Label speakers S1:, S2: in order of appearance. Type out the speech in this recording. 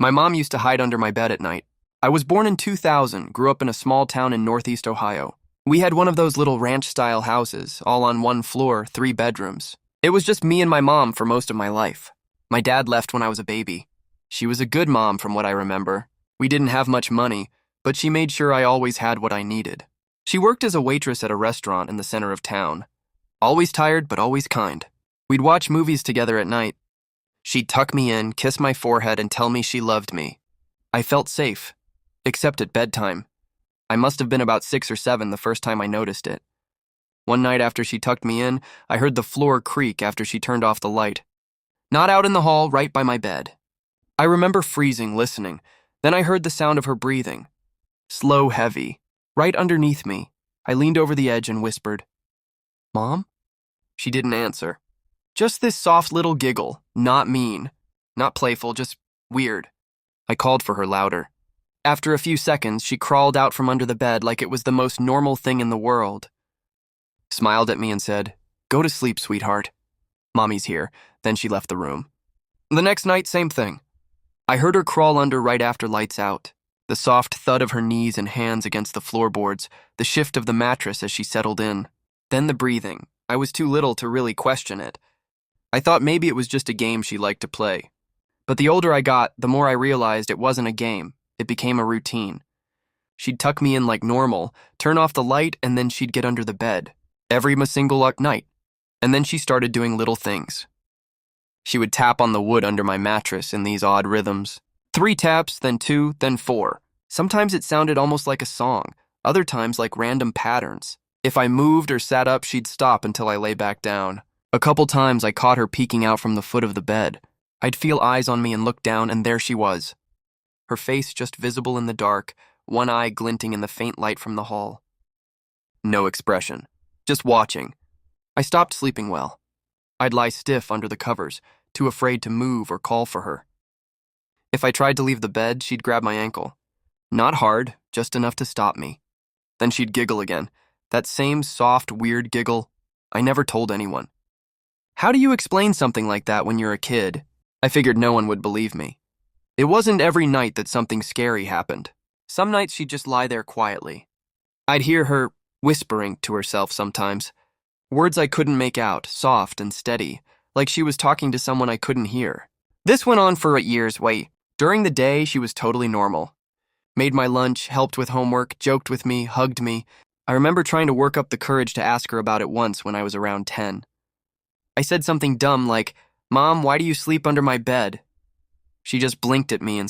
S1: My mom used to hide under my bed at night. I was born in 2000, grew up in a small town in Northeast Ohio. We had one of those little ranch-style houses, all on one floor, 3 bedrooms. It was just me and my mom for most of my life. My dad left when I was a baby. She was a good mom from what I remember. We didn't have much money, but she made sure I always had what I needed. She worked as a waitress at a restaurant in the center of town. Always tired, but always kind. We'd watch movies together at night. She'd tuck me in, kiss my forehead, and tell me she loved me. I felt safe, except at bedtime. I must have been about 6 or 7 the first time I noticed it. One night after she tucked me in, I heard the floor creak after she turned off the light. Not out in the hall, right by my bed. I remember freezing, listening. Then I heard the sound of her breathing. Slow, heavy, right underneath me. I leaned over the edge and whispered, "Mom?" She didn't answer. Just this soft little giggle, not mean, not playful, just weird. I called for her louder. After a few seconds, she crawled out from under the bed like it was the most normal thing in the world. Smiled at me and said, "Go to sleep, sweetheart. Mommy's here." Then she left the room. The next night, same thing. I heard her crawl under right after lights out. The soft thud of her knees and hands against the floorboards, the shift of the mattress as she settled in. Then the breathing. I was too little to really question it. I thought maybe it was just a game she liked to play. But the older I got, the more I realized it wasn't a game. It became a routine. She'd tuck me in like normal, turn off the light, and then she'd get under the bed. Every single night. And then she started doing little things. She would tap on the wood under my mattress in these odd rhythms. 3 taps, then 2, then 4. Sometimes it sounded almost like a song, other times like random patterns. If I moved or sat up, she'd stop until I lay back down. A couple times I caught her peeking out from the foot of the bed. I'd feel eyes on me and look down, and there she was. Her face just visible in the dark, one eye glinting in the faint light from the hall. No expression, just watching. I stopped sleeping well. I'd lie stiff under the covers, too afraid to move or call for her. If I tried to leave the bed, she'd grab my ankle. Not hard, just enough to stop me. Then she'd giggle again, that same soft, weird giggle. I never told anyone. How do you explain something like that when you're a kid? I figured no one would believe me. It wasn't every night that something scary happened. Some nights she'd just lie there quietly. I'd hear her whispering to herself sometimes. Words I couldn't make out, soft and steady, like she was talking to someone I couldn't hear. This went on for years. During the day, she was totally normal. Made my lunch, helped with homework, joked with me, hugged me. I remember trying to work up the courage to ask her about it once when I was around 10. I said something dumb like, "Mom, why do you sleep under my bed?" She just blinked at me and